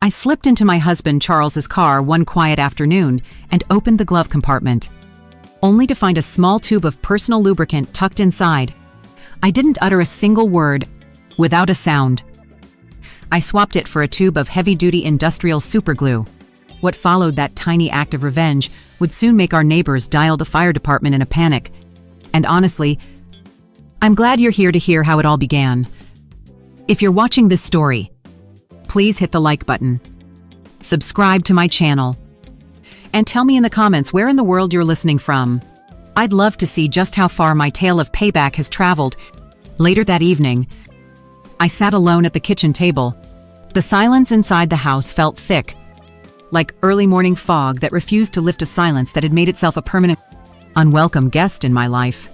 I slipped into my husband Charles's car one quiet afternoon and opened the glove compartment, only to find a small tube of personal lubricant tucked inside. I didn't utter a single word, without a sound. I swapped it for a tube of heavy-duty industrial superglue. What followed that tiny act of revenge would soon make our neighbors dial the fire department in a panic. And honestly, I'm glad you're here to hear how it all began. If you're watching this story, please hit the like button, subscribe to my channel, and tell me in the comments where in the world you're listening from. I'd love to see just how far my tale of payback has traveled. Later that evening, I sat alone at the kitchen table. The silence inside the house felt thick, like early morning fog that refused to lift a silence that had made itself a permanent, unwelcome guest in my life.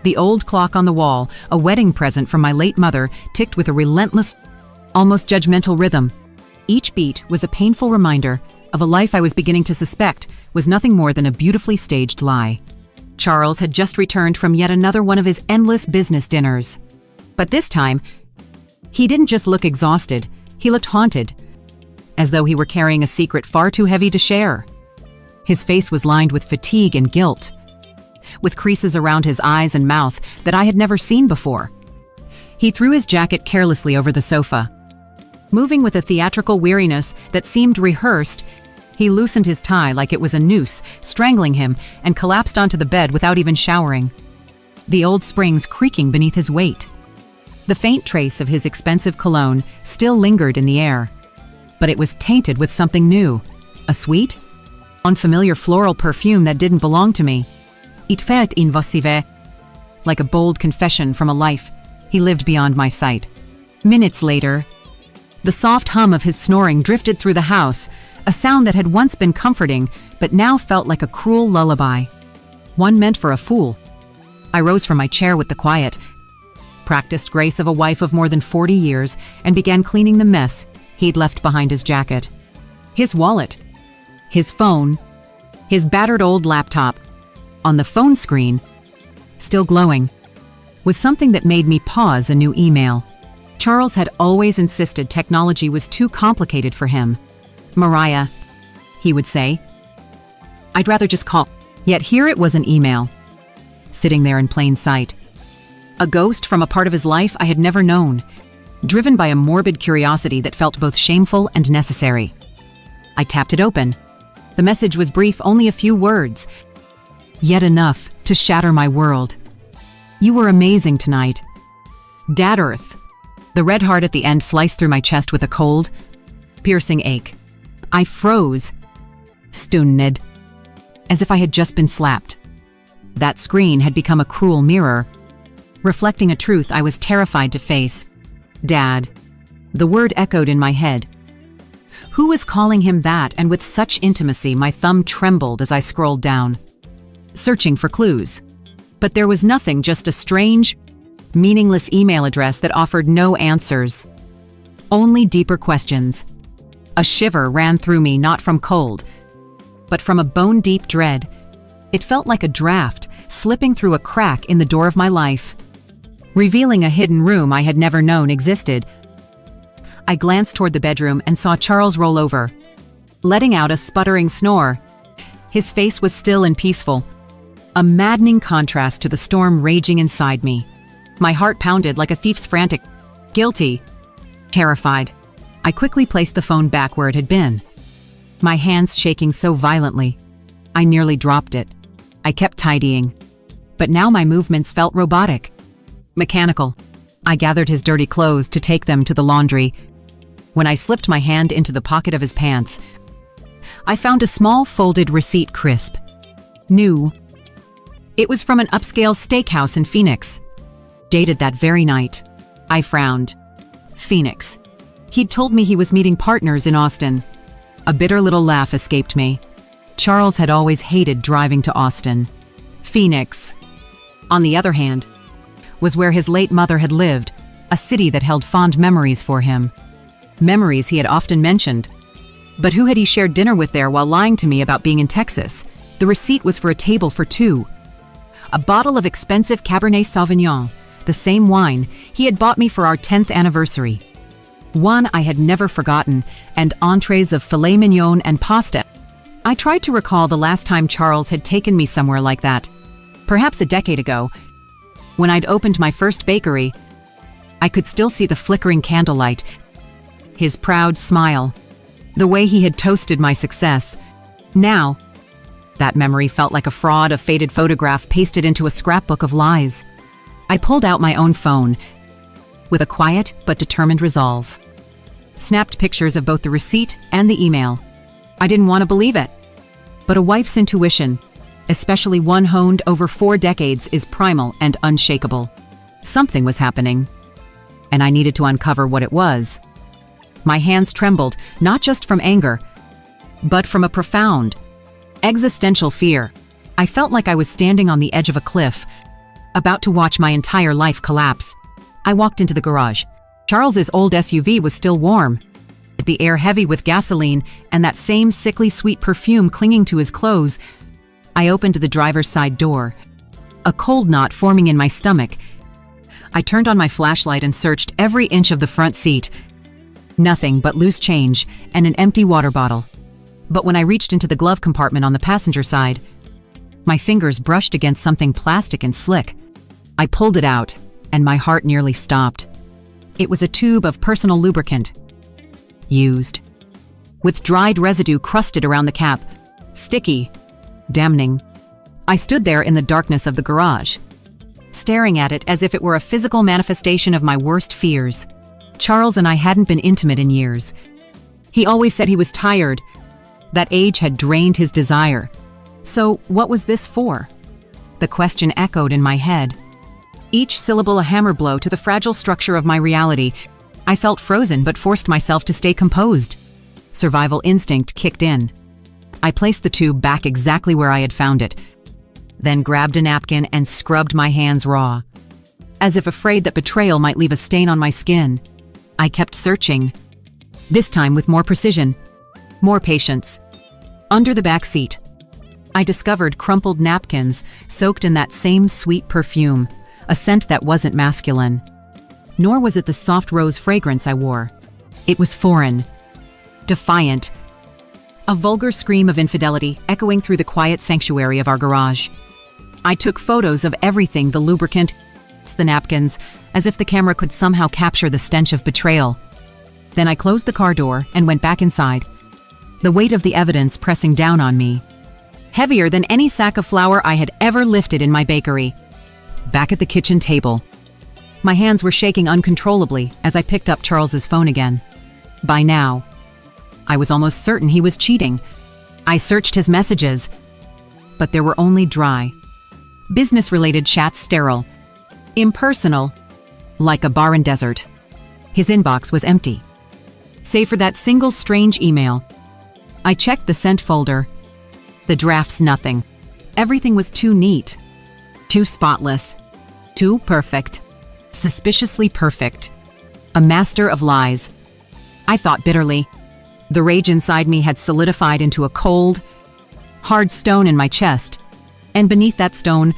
The old clock on the wall, a wedding present from my late mother, ticked with a relentless, almost judgmental rhythm. Each beat was a painful reminder of a life I was beginning to suspect was nothing more than a beautifully staged lie. Charles had just returned from yet another one of his endless business dinners. But this time, he didn't just look exhausted, he looked haunted, as though he were carrying a secret far too heavy to share. His face was lined with fatigue and guilt, with creases around his eyes and mouth that I had never seen before. He threw his jacket carelessly over the sofa. Moving with a theatrical weariness that seemed rehearsed, he loosened his tie like it was a noose, strangling him, and collapsed onto the bed without even showering, the old springs creaking beneath his weight. The faint trace of his expensive cologne still lingered in the air, but it was tainted with something new, a sweet, unfamiliar floral perfume that didn't belong to me. It felt invasive, like a bold confession from a life he lived beyond my sight. Minutes later, the soft hum of his snoring drifted through the house, a sound that had once been comforting but now felt like a cruel lullaby, one meant for a fool. I rose from my chair with the quiet, practiced grace of a wife of more than 40 years and began cleaning the mess he'd left behind his jacket. His wallet, his phone, his battered old laptop. On the phone screen, still glowing, was something that made me pause a new email. Charles had always insisted technology was too complicated for him. "Mariah," he would say, "I'd rather just call." Yet here it was, an email, sitting there in plain sight. A ghost from a part of his life I had never known, driven by a morbid curiosity that felt both shameful and necessary. I tapped it open. The message was brief, only a few words, yet enough to shatter my world. "You were amazing tonight. Dad Earth." The red heart at the end sliced through my chest with a cold, piercing ache. I froze, stunned, as if I had just been slapped. That screen had become a cruel mirror, reflecting a truth I was terrified to face. Dad. The word echoed in my head. Who was calling him that, and with such intimacy? My thumb trembled as I scrolled down, searching for clues. But there was nothing, just a strange, meaningless email address that offered no answers, only deeper questions. A shiver ran through me, not from cold, but from a bone-deep dread. It felt like a draft slipping through a crack in the door of my life, revealing a hidden room I had never known existed. I glanced toward the bedroom and saw Charles roll over, letting out a sputtering snore. His face was still and peaceful, a maddening contrast to the storm raging inside me. My heart pounded like a thief's frantic, guilty, terrified. I quickly placed the phone back where it had been, my hands shaking so violently I nearly dropped it. I kept tidying, but now my movements felt robotic, mechanical. I gathered his dirty clothes to take them to the laundry. When I slipped my hand into the pocket of his pants, I found a small folded receipt, crisp, new. It was from an upscale steakhouse in Phoenix, dated that very night. I frowned. Phoenix. He'd told me he was meeting partners in Austin. A bitter little laugh escaped me. Charles had always hated driving to Austin. Phoenix, on the other hand, was where his late mother had lived, a city that held fond memories for him. Memories he had often mentioned. But who had he shared dinner with there while lying to me about being in Texas? The receipt was for a table for two. A bottle of expensive Cabernet Sauvignon, the same wine he had bought me for our 10th anniversary. One I had never forgotten, and entrees of filet mignon and pasta. I tried to recall the last time Charles had taken me somewhere like that. Perhaps a decade ago, when I'd opened my first bakery. I could still see the flickering candlelight, his proud smile, the way he had toasted my success. Now, that memory felt like a fraud, a faded photograph pasted into a scrapbook of lies. I pulled out my own phone, with a quiet but determined resolve. Snapped pictures of both the receipt and the email. I didn't want to believe it. But a wife's intuition, especially one honed over 4 decades, is primal and unshakable. Something was happening, and I needed to uncover what it was. My hands trembled, not just from anger, but from a profound, existential fear. I felt like I was standing on the edge of a cliff, about to watch my entire life collapse. I walked into the garage. Charles's old SUV was still warm, the air heavy with gasoline and that same sickly sweet perfume clinging to his clothes. I opened the driver's side door, a cold knot forming in my stomach. I turned on my flashlight and searched every inch of the front seat. Nothing but loose change and an empty water bottle. But when I reached into the glove compartment on the passenger side, my fingers brushed against something plastic and slick. I pulled it out, and my heart nearly stopped. It was a tube of personal lubricant. Used. With dried residue crusted around the cap. Sticky. Damning. I stood there in the darkness of the garage, staring at it as if it were a physical manifestation of my worst fears. Charles and I hadn't been intimate in years. He always said he was tired, that age had drained his desire. So what was this for? The question echoed in my head, each syllable a hammer blow to the fragile structure of my reality. I felt frozen but forced myself to stay composed. Survival instinct kicked in. I placed the tube back exactly where I had found it, then grabbed a napkin and scrubbed my hands raw. As if afraid that betrayal might leave a stain on my skin, I kept searching, this time with more precision, more patience. Under the back seat, I discovered crumpled napkins soaked in that same sweet perfume, a scent that wasn't masculine. Nor was it the soft rose fragrance I wore. It was foreign, defiant, a vulgar scream of infidelity echoing through the quiet sanctuary of our garage. I took photos of everything, the lubricant, the napkins, as if the camera could somehow capture the stench of betrayal. Then I closed the car door and went back inside, the weight of the evidence pressing down on me, heavier than any sack of flour I had ever lifted in my bakery. Back at the kitchen table, my hands were shaking uncontrollably as I picked up Charles's phone again. By now, I was almost certain he was cheating. I searched his messages, but there were only dry, business-related chats, sterile, impersonal, like a barren desert. His inbox was empty, save for that single strange email. I checked the sent folder. The drafts, nothing. Everything was too neat, too spotless, too perfect, suspiciously perfect. A master of lies. I thought bitterly. The rage inside me had solidified into a cold, hard stone in my chest, and beneath that stone,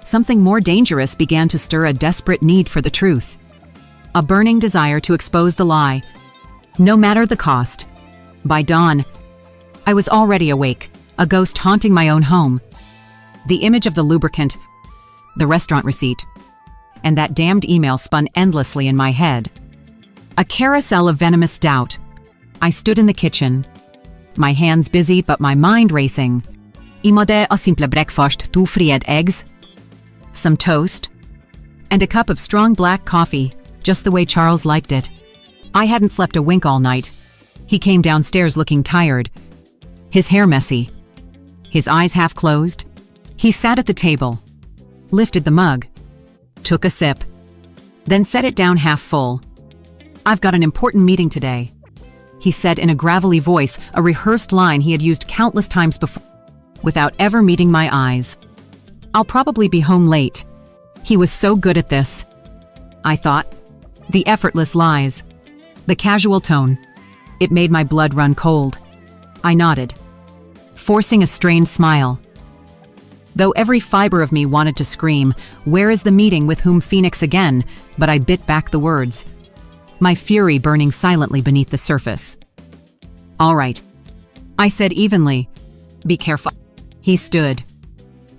something more dangerous began to stir, a desperate need for the truth. A burning desire to expose the lie, no matter the cost. By dawn, I was already awake, a ghost haunting my own home. The image of the lubricant, the restaurant receipt, and that damned email spun endlessly in my head. A carousel of venomous doubt. I stood in the kitchen, my hands busy but my mind racing. Imode a simple breakfast, 2 fried eggs, some toast, and a cup of strong black coffee, just the way Charles liked it. I hadn't slept a wink all night. He came downstairs looking tired, his hair messy, his eyes half closed. He sat at the table, lifted the mug, took a sip, then set it down half full. "I've got an important meeting today," he said in a gravelly voice, a rehearsed line he had used countless times before, without ever meeting my eyes. "I'll probably be home late." He was so good at this, I thought. The effortless lies, the casual tone. It made my blood run cold. I nodded, forcing a strained smile. Though every fiber of me wanted to scream, "Where is the meeting with whom Phoenix again?" But I bit back the words. my fury burning silently beneath the surface. "All right," I said evenly. "Be careful." He stood,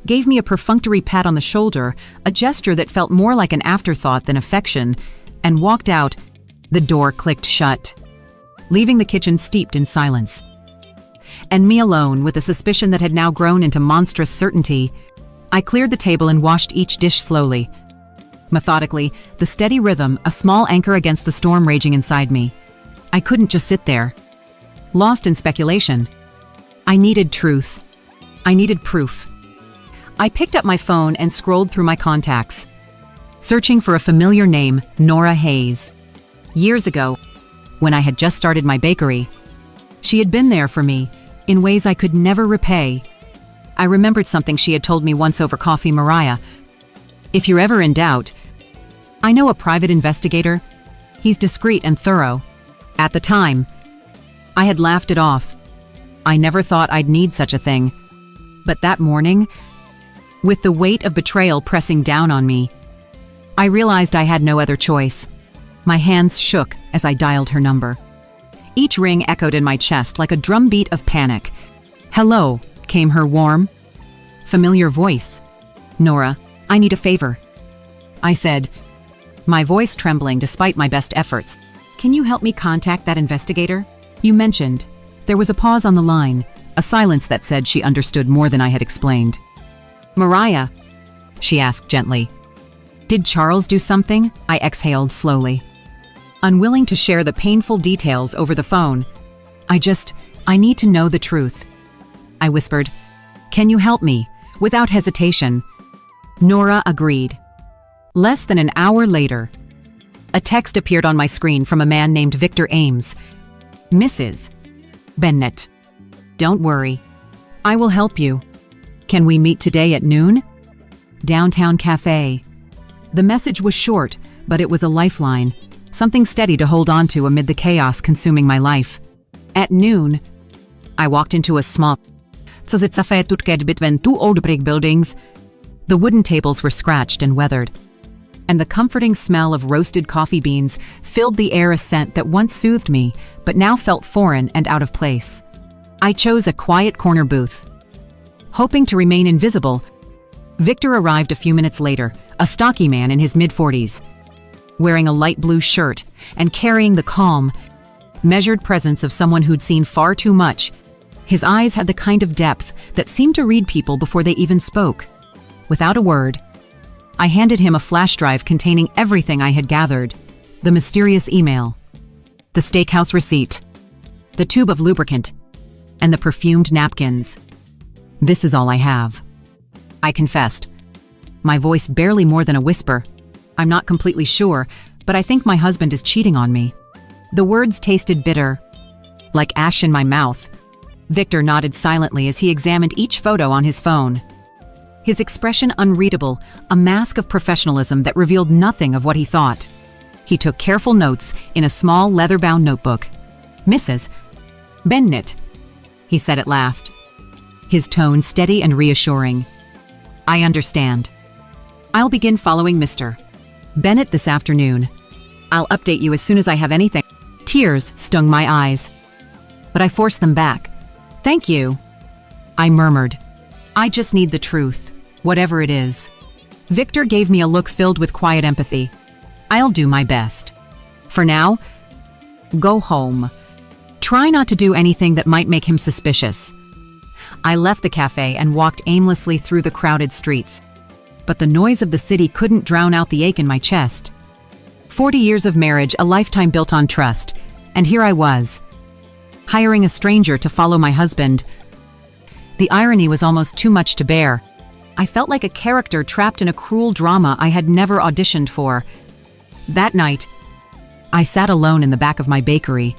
gave me a perfunctory pat on the shoulder, a gesture that felt more like an afterthought than affection, and walked out. The door clicked shut, leaving the kitchen steeped in silence. And me alone, with a suspicion that had now grown into monstrous certainty. I cleared the table and washed each dish slowly. Methodically, the steady rhythm, a small anchor against the storm raging inside me. I couldn't just sit there, lost in speculation. I needed truth. I needed proof. I picked up my phone and scrolled through my contacts, searching for a familiar name, Nora Hayes. Years ago, when I had just started my bakery, she had been there for me, in ways I could never repay. I remembered something she had told me once over coffee. "Mariah, if you're ever in doubt, I know a private investigator. He's discreet and thorough." At the time, I had laughed it off. I never thought I'd need such a thing. But that morning, with the weight of betrayal pressing down on me, I realized I had no other choice. My hands shook as I dialed her number. Each ring echoed in my chest like a drumbeat of panic. "Hello," came her warm, familiar voice. "Nora, I need a favor," I said, my voice trembling despite my best efforts. "Can you help me contact that investigator you mentioned?" There was a pause on the line, a silence that said she understood more than I had explained. "Mariah," she asked gently, "did Charles do something?" I exhaled slowly, unwilling to share the painful details over the phone. I need to know the truth," I whispered. "Can you help me?" Without hesitation, Nora agreed. Less than an hour later, a text appeared on my screen from a man named Victor Ames. "Mrs. Bennett, don't worry. I will help you. Can we meet today at noon? Downtown Cafe." The message was short, but it was a lifeline, something steady to hold on to amid the chaos consuming my life. At noon, I walked into a small between two old brick buildings. The wooden tables were scratched and weathered, and the comforting smell of roasted coffee beans filled the air, a scent that once soothed me, but now felt foreign and out of place. I chose a quiet corner booth. Hoping to remain invisible, Victor arrived a few minutes later, a stocky man in his mid-40s, wearing a light blue shirt and carrying the calm, measured presence of someone who'd seen far too much. His eyes had the kind of depth that seemed to read people before they even spoke. Without a word, I handed him a flash drive containing everything I had gathered: the mysterious email, the steakhouse receipt, the tube of lubricant, and the perfumed napkins. "This is all I have," I confessed, my voice barely more than a whisper. "I'm not completely sure, but I think my husband is cheating on me." The words tasted bitter, like ash in my mouth. Victor nodded silently as he examined each photo on his phone, his expression unreadable, a mask of professionalism that revealed nothing of what he thought. He took careful notes in a small leather-bound notebook. "Mrs. Bennett," he said at last, his tone steady and reassuring. "I understand. I'll begin following Mr. Bennett this afternoon. I'll update you as soon as I have anything." Tears stung my eyes, but I forced them back. "Thank you," I murmured. "I just need the truth, whatever it is." Victor gave me a look filled with quiet empathy. "I'll do my best. For now, go home. Try not to do anything that might make him suspicious." I left the cafe and walked aimlessly through the crowded streets. But the noise of the city couldn't drown out the ache in my chest. 40 years of marriage, a lifetime built on trust, and here I was, hiring a stranger to follow my husband. The irony was almost too much to bear. I felt like a character trapped in a cruel drama I had never auditioned for. That night, I sat alone in the back of my bakery,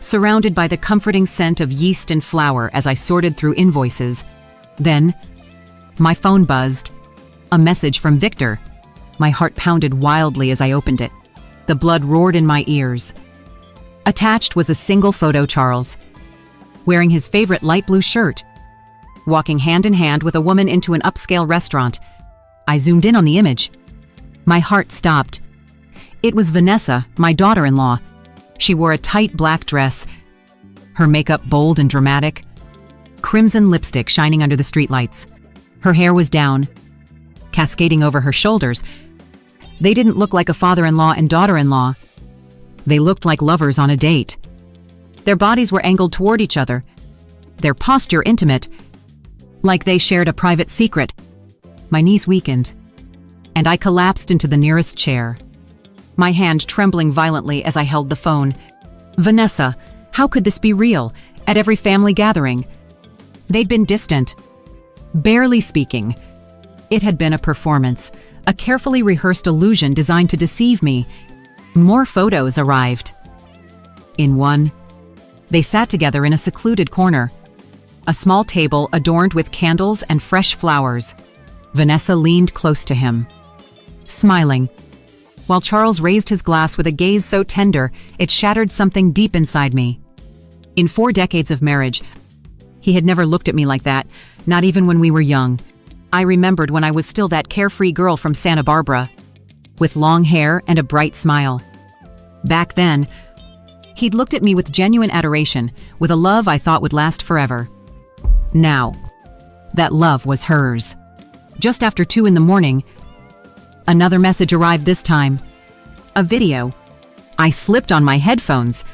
surrounded by the comforting scent of yeast and flour as I sorted through invoices. Then, my phone buzzed. A message from Victor. My heart pounded wildly as I opened it. The blood roared in my ears. Attached was a single photo: Charles, wearing his favorite light blue shirt, walking hand in hand with a woman into an upscale restaurant. I zoomed in on the image. My heart stopped. It was Vanessa, my daughter-in-law. She wore a tight black dress, her makeup bold and dramatic, crimson lipstick shining under the streetlights. Her hair was down, cascading over her shoulders. They didn't look like a father-in-law and daughter-in-law. They looked like lovers on a date. Their bodies were angled toward each other, their posture intimate, like they shared a private secret. My knees weakened, and I collapsed into the nearest chair, my hand trembling violently as I held the phone. Vanessa, how could this be real? At every family gathering, they'd been distant, barely speaking. It had been a performance, a carefully rehearsed illusion designed to deceive me. More photos arrived. In one, they sat together in a secluded corner, a small table adorned with candles and fresh flowers. Vanessa leaned close to him, smiling, while Charles raised his glass with a gaze so tender it shattered something deep inside me. In 4 decades of marriage, he had never looked at me like that, not even when we were young. I remembered when I was still that carefree girl from Santa Barbara, with long hair and a bright smile. Back then, he'd looked at me with genuine adoration, with a love I thought would last forever. Now, that love was hers. Just after 2 in the morning, another message arrived this time. A video. I slipped on my headphones,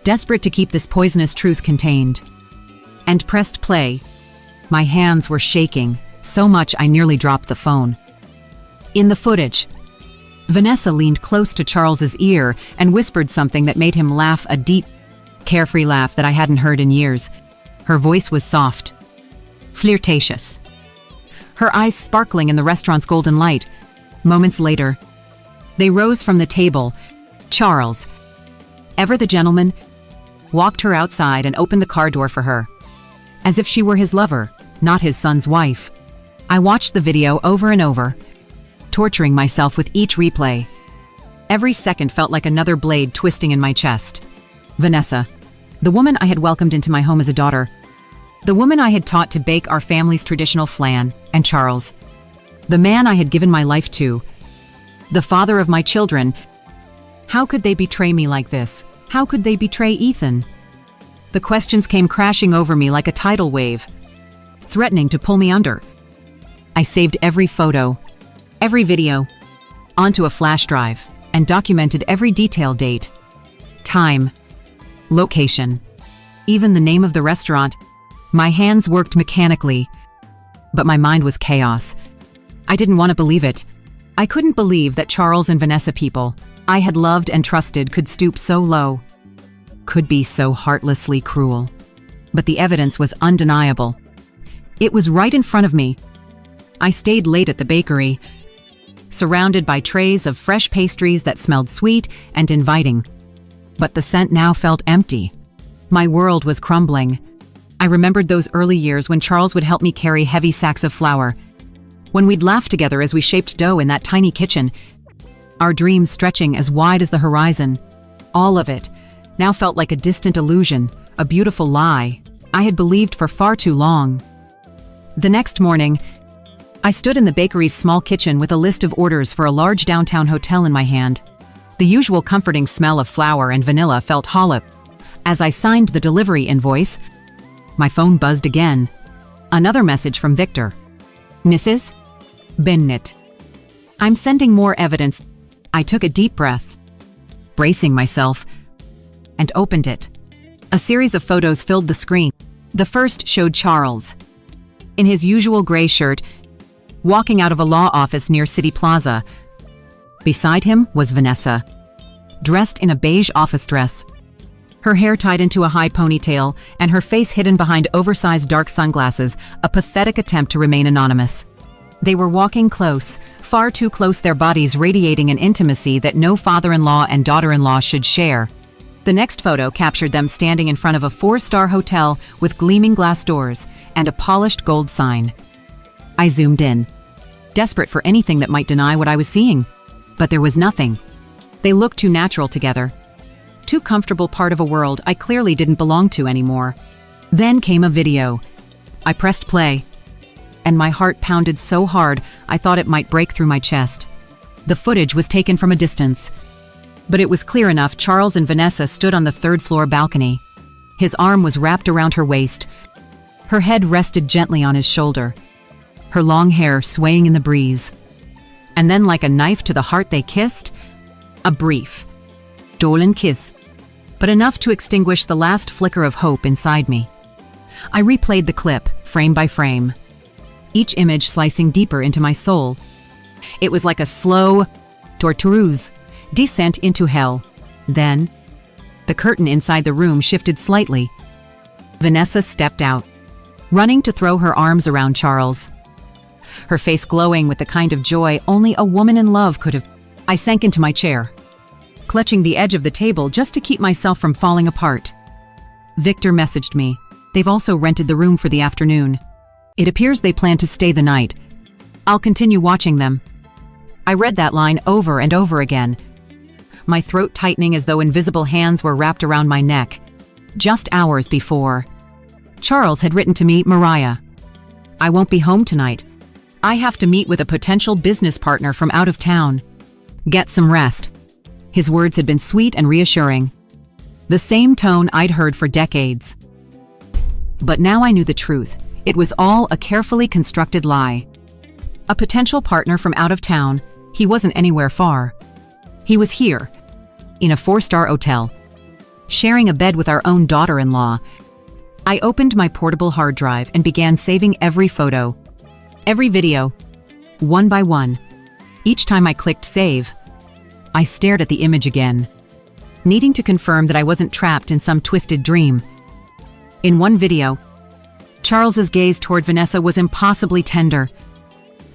desperate to keep this poisonous truth contained, and pressed play. My hands were shaking, so much I nearly dropped the phone. In the footage, Vanessa leaned close to Charles's ear and whispered something that made him laugh, a deep, carefree laugh that I hadn't heard in years. Her voice was soft, flirtatious, her eyes sparkling in the restaurant's golden light. Moments later, they rose from the table. Charles, ever the gentleman, walked her outside and opened the car door for her, as if she were his lover, not his son's wife. I watched the video over and over, torturing myself with each replay. Every second felt like another blade twisting in my chest. Vanessa, the woman I had welcomed into my home as a daughter, the woman I had taught to bake our family's traditional flan, and Charles, the man I had given my life to, the father of my children. How could they betray me like this? How could they betray Ethan? The questions came crashing over me like a tidal wave, threatening to pull me under. I saved every photo, every video, onto a flash drive and documented every detail: date, time, location, even the name of the restaurant. My hands worked mechanically, but my mind was chaos. I didn't want to believe it. I couldn't believe that Charles and Vanessa, people I had loved and trusted, could stoop so low, could be so heartlessly cruel. But the evidence was undeniable. It was right in front of me. I stayed late at the bakery, surrounded by trays of fresh pastries that smelled sweet and inviting. But the scent now felt empty. My world was crumbling. I remembered those early years when Charles would help me carry heavy sacks of flour, when we'd laugh together as we shaped dough in that tiny kitchen, our dreams stretching as wide as the horizon. All of it now felt like a distant illusion, a beautiful lie I had believed for far too long. The next morning, I stood in the bakery's small kitchen with a list of orders for a large downtown hotel in my hand. The usual comforting smell of flour and vanilla felt hollow. As I signed the delivery invoice, my phone buzzed again. Another message from Victor. Mrs. Bennett, I'm sending more evidence. I took a deep breath, bracing myself, and opened it. A series of photos filled the screen. The first showed Charles, in his usual gray shirt, walking out of a law office near City Plaza. Beside him was Vanessa, dressed in a beige office dress, her hair tied into a high ponytail and her face hidden behind oversized dark sunglasses, a pathetic attempt to remain anonymous. They were walking close, far too close, their bodies radiating an intimacy that no father-in-law and daughter-in-law should share. The next photo captured them standing in front of a 4-star hotel with gleaming glass doors and a polished gold sign. I zoomed in, desperate for anything that might deny what I was seeing. But there was nothing. They looked too natural together. Too comfortable, part of a world I clearly didn't belong to anymore. Then came a video. I pressed play, and my heart pounded so hard I thought it might break through my chest. The footage was taken from a distance, but it was clear enough. Charles and Vanessa stood on the third-floor balcony. His arm was wrapped around her waist. Her head rested gently on his shoulder, her long hair swaying in the breeze. And then, like a knife to the heart, they kissed. A brief, stolen kiss, but enough to extinguish the last flicker of hope inside me. I replayed the clip, frame by frame, each image slicing deeper into my soul. It was like a slow, tortureuse descent into hell. Then, the curtain inside the room shifted slightly. Vanessa stepped out, running to throw her arms around Charles, her face glowing with the kind of joy only a woman in love could have. I sank into my chair, clutching the edge of the table just to keep myself from falling apart. Victor messaged me. They've also rented the room for the afternoon. It appears they plan to stay the night. I'll continue watching them. I read that line over and over again, my throat tightening as though invisible hands were wrapped around my neck. Just hours before, Charles had written to me, Mariah, I won't be home tonight. I have to meet with a potential business partner from out of town. Get some rest. His words had been sweet and reassuring, the same tone I'd heard for decades. But now I knew the truth. It was all a carefully constructed lie. A potential partner from out of town. He wasn't anywhere far. He was here, in a 4-star hotel, sharing a bed with our own daughter-in-law. I opened my portable hard drive and began saving every photo, every video, one by one. Each time I clicked save, I stared at the image again, needing to confirm that I wasn't trapped in some twisted dream. In one video, Charles's gaze toward Vanessa was impossibly tender.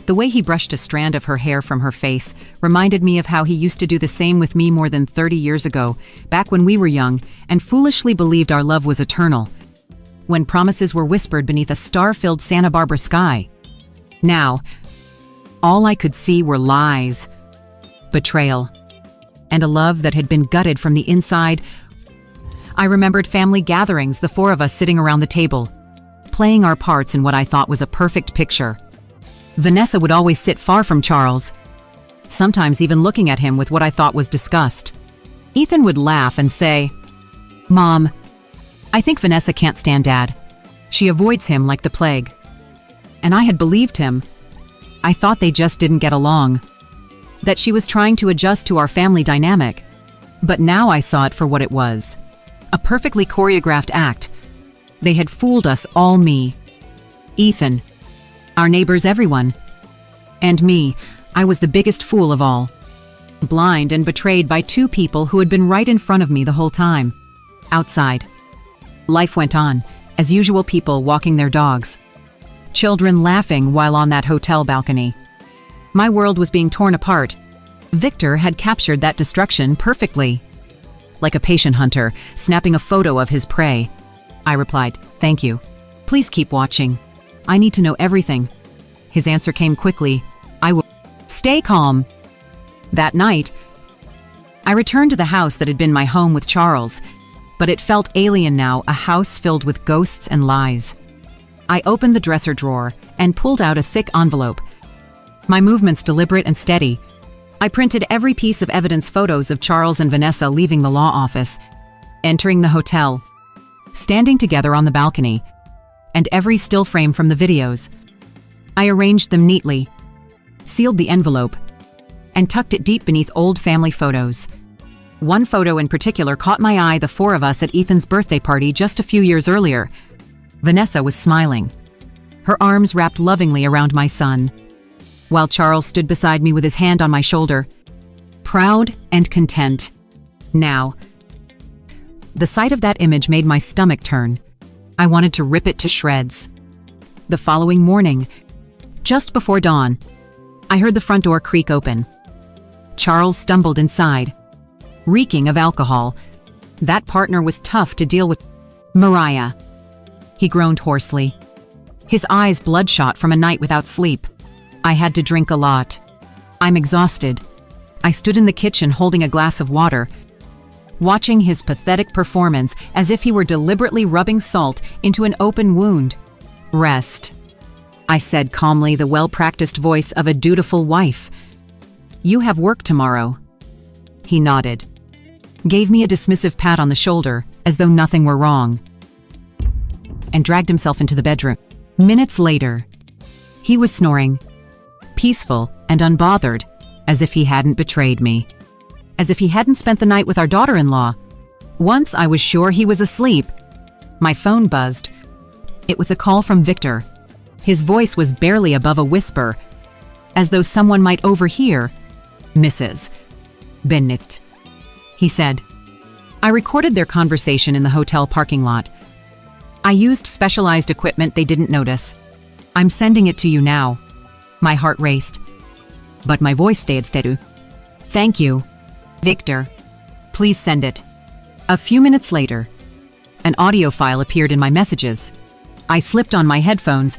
The way he brushed a strand of her hair from her face reminded me of how he used to do the same with me more than 30 years ago, back when we were young and foolishly believed our love was eternal, when promises were whispered beneath a star-filled Santa Barbara sky. Now, all I could see were lies, betrayal, and a love that had been gutted from the inside. I remembered family gatherings, the 4 of us sitting around the table, playing our parts in what I thought was a perfect picture. Vanessa would always sit far from Charles, sometimes even looking at him with what I thought was disgust. Ethan would laugh and say, Mom, I think Vanessa can't stand Dad. She avoids him like the plague. And I had believed him. I thought they just didn't get along, that she was trying to adjust to our family dynamic. But now I saw it for what it was, a perfectly choreographed act. They had fooled us all, me, Ethan, our neighbors, everyone. And me, I was the biggest fool of all. Blind and betrayed by 2 people who had been right in front of me the whole time. Outside, life went on, as usual, people walking their dogs, children laughing while on that hotel balcony. My world was being torn apart. Victor had captured that destruction perfectly. Like a patient hunter, snapping a photo of his prey. I replied, Thank you. Please keep watching. I need to know everything. His answer came quickly. I will stay calm. That night, I returned to the house that had been my home with Charles, but it felt alien now, a house filled with ghosts and lies. I opened the dresser drawer and pulled out a thick envelope, my movements deliberate and steady. I printed every piece of evidence, photos of Charles and Vanessa leaving the law office, entering the hotel, standing together on the balcony, and every still frame from the videos. I arranged them neatly, sealed the envelope, and tucked it deep beneath old family photos. One photo in particular caught my eye, the 4 of us at Ethan's birthday party just a few years earlier. Vanessa was smiling, her arms wrapped lovingly around my son, while Charles stood beside me with his hand on my shoulder, proud and content. Now, the sight of that image made my stomach turn. I wanted to rip it to shreds. The following morning, just before dawn, I heard the front door creak open. Charles stumbled inside, reeking of alcohol. That partner was tough to deal with. Mariah, he groaned hoarsely, his eyes bloodshot from a night without sleep. I had to drink a lot. I'm exhausted. I stood in the kitchen holding a glass of water, watching his pathetic performance as if he were deliberately rubbing salt into an open wound. Rest, I said calmly, the well-practiced voice of a dutiful wife. You have work tomorrow." He nodded, gave me a dismissive pat on the shoulder as though nothing were wrong, and dragged himself into the bedroom. Minutes later, he was snoring, peaceful and unbothered, as if he hadn't betrayed me, as if he hadn't spent the night with our daughter-in-law. Once I was sure he was asleep, my phone buzzed. It was a call from Victor. His voice was barely above a whisper, as though someone might overhear. "Mrs. Bennett," he said. I recorded their conversation in the hotel parking lot. I used specialized equipment they didn't notice. "I'm sending it to you now." My heart raced, but my voice stayed steady. "Thank you, Victor. Please send it." A few minutes later, an audio file appeared in my messages. I slipped on my headphones,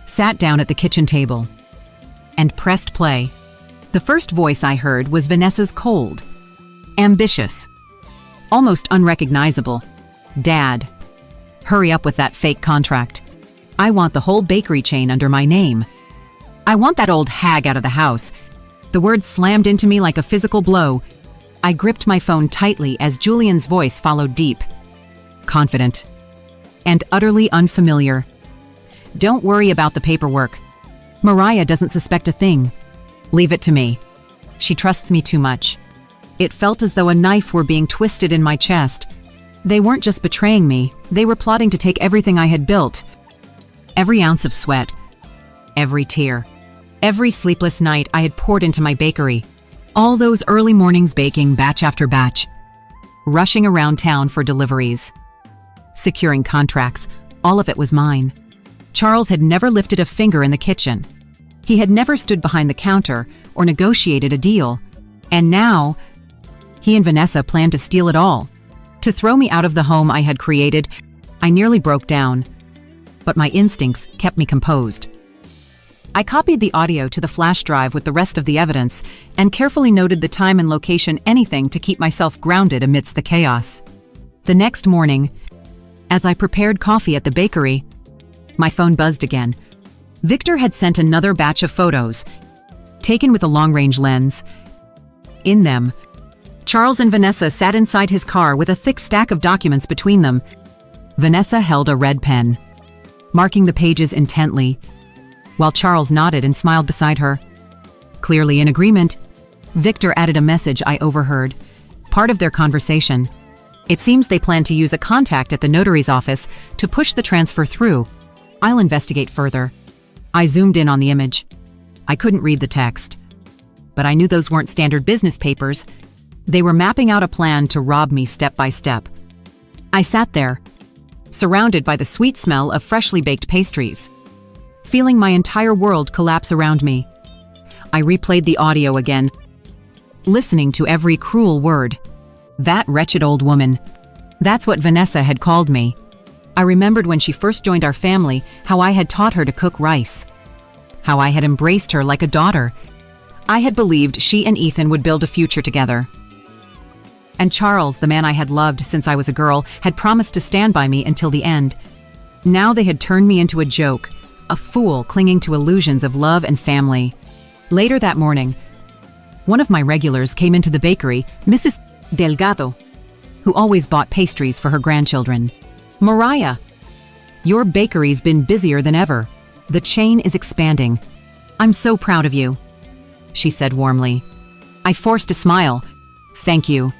sat down at the kitchen table, and pressed play. The first voice I heard was Vanessa's cold, ambitious, almost unrecognizable. "Dad, hurry up with that fake contract. I want the whole bakery chain under my name. I want that old hag out of the house." The words slammed into me like a physical blow. I gripped my phone tightly as Julian's voice followed, deep, confident, and utterly unfamiliar. "Don't worry about the paperwork. Mariah doesn't suspect a thing. Leave it to me. She trusts me too much." It felt as though a knife were being twisted in my chest. They weren't just betraying me, they were plotting to take everything I had built. Every ounce of sweat, every tear, every sleepless night I had poured into my bakery. All those early mornings baking batch after batch, rushing around town for deliveries, securing contracts, all of it was mine. Charles had never lifted a finger in the kitchen. He had never stood behind the counter or negotiated a deal. And now, he and Vanessa planned to steal it all, to throw me out of the home I had created. I nearly broke down, but my instincts kept me composed. I copied the audio to the flash drive with the rest of the evidence and carefully noted the time and location, anything to keep myself grounded amidst the chaos. The next morning, as I prepared coffee at the bakery, my phone buzzed again. Victor had sent another batch of photos, taken with a long-range lens. In them, Charles and Vanessa sat inside his car with a thick stack of documents between them. Vanessa held a red pen, marking the pages intently, while Charles nodded and smiled beside her. Clearly in agreement, Victor added a message I overheard, part of their conversation. "It seems they plan to use a contact at the notary's office to push the transfer through. I'll investigate further." I zoomed in on the image. I couldn't read the text, but I knew those weren't standard business papers. They were mapping out a plan to rob me step by step. I sat there, surrounded by the sweet smell of freshly baked pastries, feeling my entire world collapse around me. I replayed the audio again, listening to every cruel word. That wretched old woman. That's what Vanessa had called me. I remembered when she first joined our family, how I had taught her to cook rice, how I had embraced her like a daughter. I had believed she and Ethan would build a future together. And Charles, the man I had loved since I was a girl, had promised to stand by me until the end. Now they had turned me into a joke, a fool clinging to illusions of love and family. Later that morning, one of my regulars came into the bakery, Mrs. Delgado, who always bought pastries for her grandchildren. "Mariah, your bakery's been busier than ever. The chain is expanding. I'm so proud of you," she said warmly. I forced a smile. "Thank you.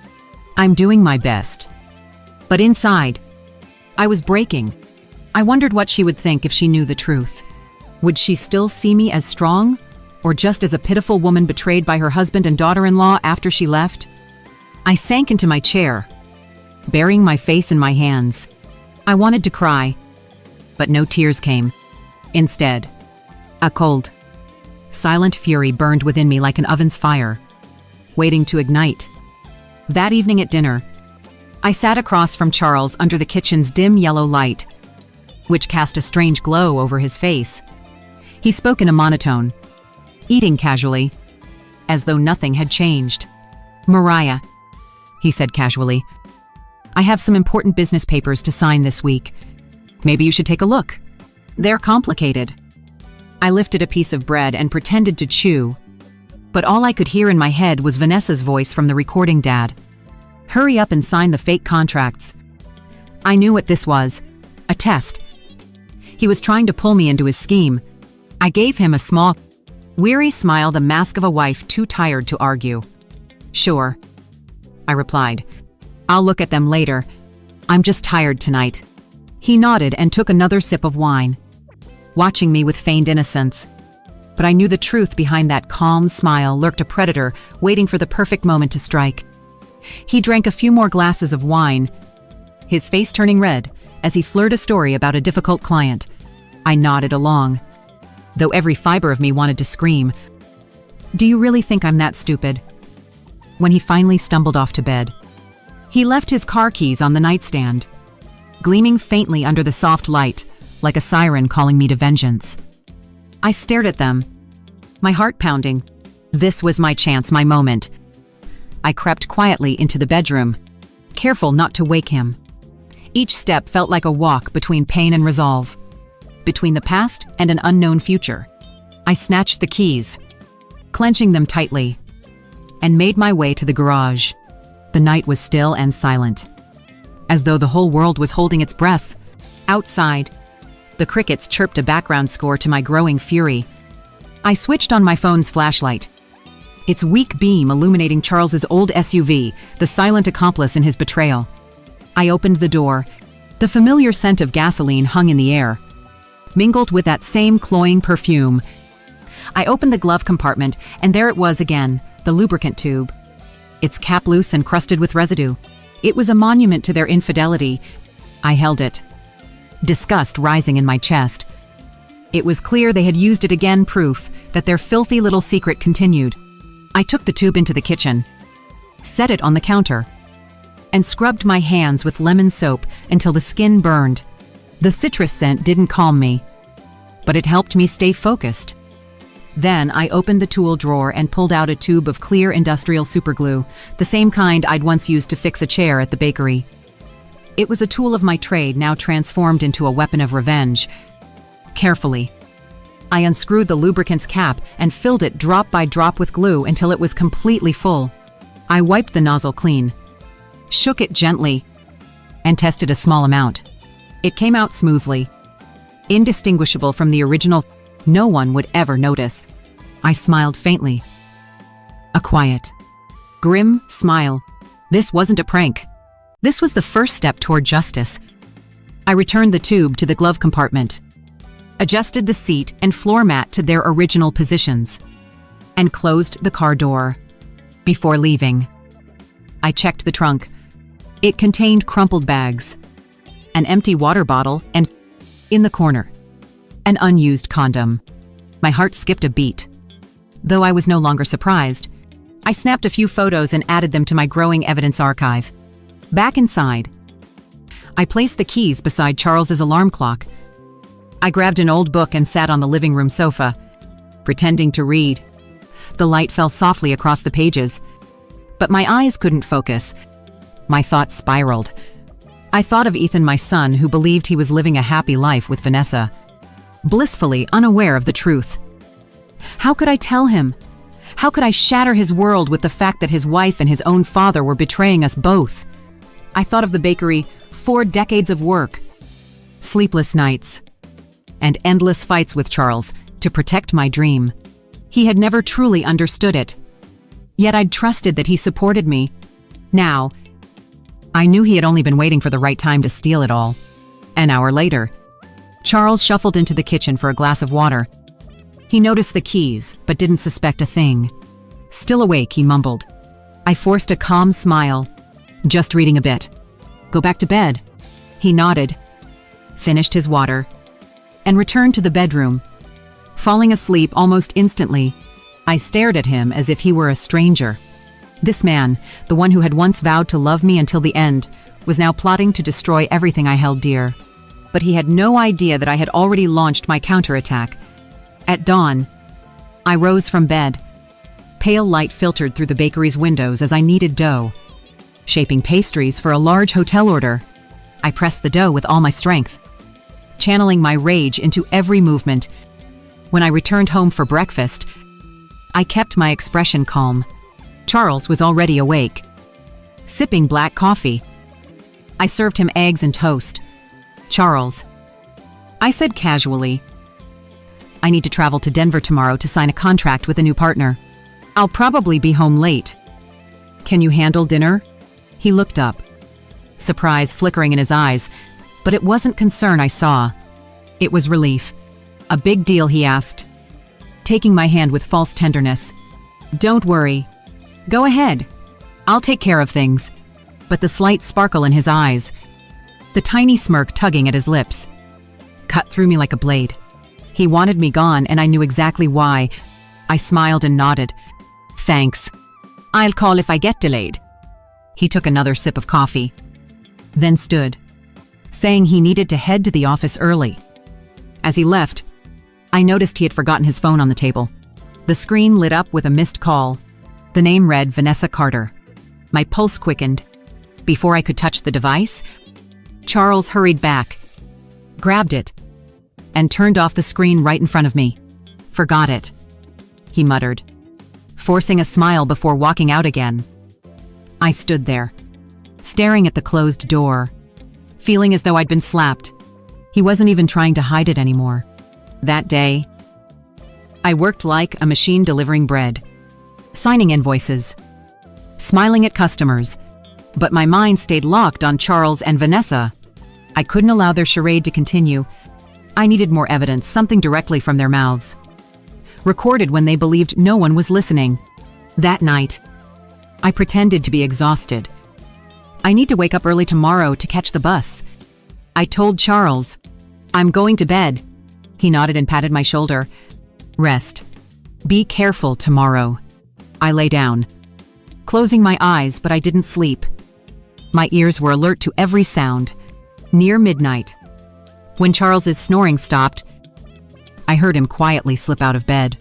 I'm doing my best." But inside, I was breaking. I wondered what she would think if she knew the truth. Would she still see me as strong, or just as a pitiful woman betrayed by her husband and daughter-in-law after she left? I sank into my chair, burying my face in my hands. I wanted to cry, but no tears came. Instead, a cold, silent fury burned within me like an oven's fire, waiting to ignite. That evening at dinner, I sat across from Charles under the kitchen's dim yellow light, which cast a strange glow over his face. He spoke in a monotone, eating casually, as though nothing had changed. "Mariah," he said casually, "I have some important business papers to sign this week. Maybe you should take a look. They're complicated." I lifted a piece of bread and pretended to chew, But all I could hear in my head was Vanessa's voice from the recording dad. Hurry up and sign the fake contracts. I knew what this was. A test. He was trying to pull me into his scheme. I gave him a small, weary smile, the mask of a wife too tired to argue. Sure, I replied. I'll look at them later. I'm just tired tonight. He nodded and took another sip of wine, watching me with feigned innocence. But I knew the truth behind that calm smile lurked a predator waiting for the perfect moment to strike. He drank a few more glasses of wine, his face turning red as he slurred a story about a difficult client. I nodded along, though every fiber of me wanted to scream. Do you really think I'm that stupid? When he finally stumbled off to bed, he left his car keys on the nightstand, gleaming faintly under the soft light, like a siren calling me to vengeance. I stared at them, my heart pounding. This was my chance, my moment. I crept quietly into the bedroom, careful not to wake him. Each step felt like a walk between pain and resolve, between the past and an unknown future. I snatched the keys, clenching them tightly, and made my way to the garage. The night was still and silent, as though the whole world was holding its breath. Outside, the crickets chirped a background score to my growing fury. I switched on my phone's flashlight, its weak beam illuminating Charles's old SUV, the silent accomplice in his betrayal. I opened the door. The familiar scent of gasoline hung in the air, mingled with that same cloying perfume. I opened the glove compartment, and there it was again, the lubricant tube, its cap loose and crusted with residue. It was a monument to their infidelity. I held it, disgust rising in my chest. It was clear they had used it again, proof that their filthy little secret continued. I took the tube into the kitchen, set it on the counter, and scrubbed my hands with lemon soap until the skin burned. The citrus scent didn't calm me, but it helped me stay focused. Then I opened the tool drawer and pulled out a tube of clear industrial superglue, the same kind I'd once used to fix a chair at the bakery. It was a tool of my trade, now transformed into a weapon of revenge. Carefully, I unscrewed the lubricant's cap and filled it drop by drop with glue until it was completely full. I wiped the nozzle clean, shook it gently, and tested a small amount. It came out smoothly, indistinguishable from the original. No one would ever notice. I smiled faintly. A quiet, grim smile. This wasn't a prank. This was the first step toward justice. I returned the tube to the glove compartment, adjusted the seat and floor mat to their original positions, and closed the car door. Before leaving, I checked the trunk. It contained crumpled bags, an empty water bottle, and, in the corner, an unused condom. My heart skipped a beat. Though I was no longer surprised, I snapped a few photos and added them to my growing evidence archive. Back inside, I placed the keys beside Charles's alarm clock. I grabbed an old book and sat on the living room sofa, pretending to read. The light fell softly across the pages, but my eyes couldn't focus. My thoughts spiraled. I thought of Ethan, my son, who believed he was living a happy life with Vanessa, blissfully unaware of the truth. How could I tell him? How could I shatter his world with the fact that his wife and his own father were betraying us both? I thought of the bakery, 4 decades of work, sleepless nights, and endless fights with Charles to protect my dream. He had never truly understood it, yet I'd trusted that he supported me. Now, I knew he had only been waiting for the right time to steal it all. An hour later, Charles shuffled into the kitchen for a glass of water. He noticed the keys, but didn't suspect a thing. Still awake, he mumbled. I forced a calm smile. Just reading a bit. Go back to bed. He nodded, finished his water, and returned to the bedroom. Falling asleep almost instantly, I stared at him as if he were a stranger. This man, the one who had once vowed to love me until the end, was now plotting to destroy everything I held dear. But he had no idea that I had already launched my counterattack. At dawn, I rose from bed. Pale light filtered through the bakery's windows as I kneaded dough, shaping pastries for a large hotel order. I pressed the dough with all my strength, channeling my rage into every movement. When I returned home for breakfast, I kept my expression calm. Charles was already awake, sipping black coffee. I served him eggs and toast. "Charles," I said casually, "I need to travel to Denver tomorrow to sign a contract with a new partner. I'll probably be home late. Can you handle dinner?" He looked up, surprise flickering in his eyes, but it wasn't concern I saw. It was relief. "A big deal?" he asked, taking my hand with false tenderness. "Don't worry. Go ahead. I'll take care of things." But the slight sparkle in his eyes, the tiny smirk tugging at his lips, cut through me like a blade. He wanted me gone, and I knew exactly why. I smiled and nodded. "Thanks. I'll call if I get delayed." He took another sip of coffee, then stood, saying he needed to head to the office early. As he left, I noticed he had forgotten his phone on the table. The screen lit up with a missed call. The name read Vanessa Carter. My pulse quickened. Before I could touch the device, Charles hurried back, grabbed it, and turned off the screen right in front of me. "Forgot it," he muttered, forcing a smile before walking out again. I stood there, staring at the closed door, feeling as though I'd been slapped. He wasn't even trying to hide it anymore. That day, I worked like a machine delivering bread, signing invoices, smiling at customers, but my mind stayed locked on Charles and Vanessa. I couldn't allow their charade to continue. I needed more evidence, something directly from their mouths, recorded when they believed no one was listening. That night, I pretended to be exhausted. "I need to wake up early tomorrow to catch the bus." I told Charles, "I'm going to bed." He nodded and patted my shoulder. "Rest. Be careful tomorrow." I lay down, closing my eyes, but I didn't sleep. My ears were alert to every sound. Near midnight, when Charles's snoring stopped, I heard him quietly slip out of bed.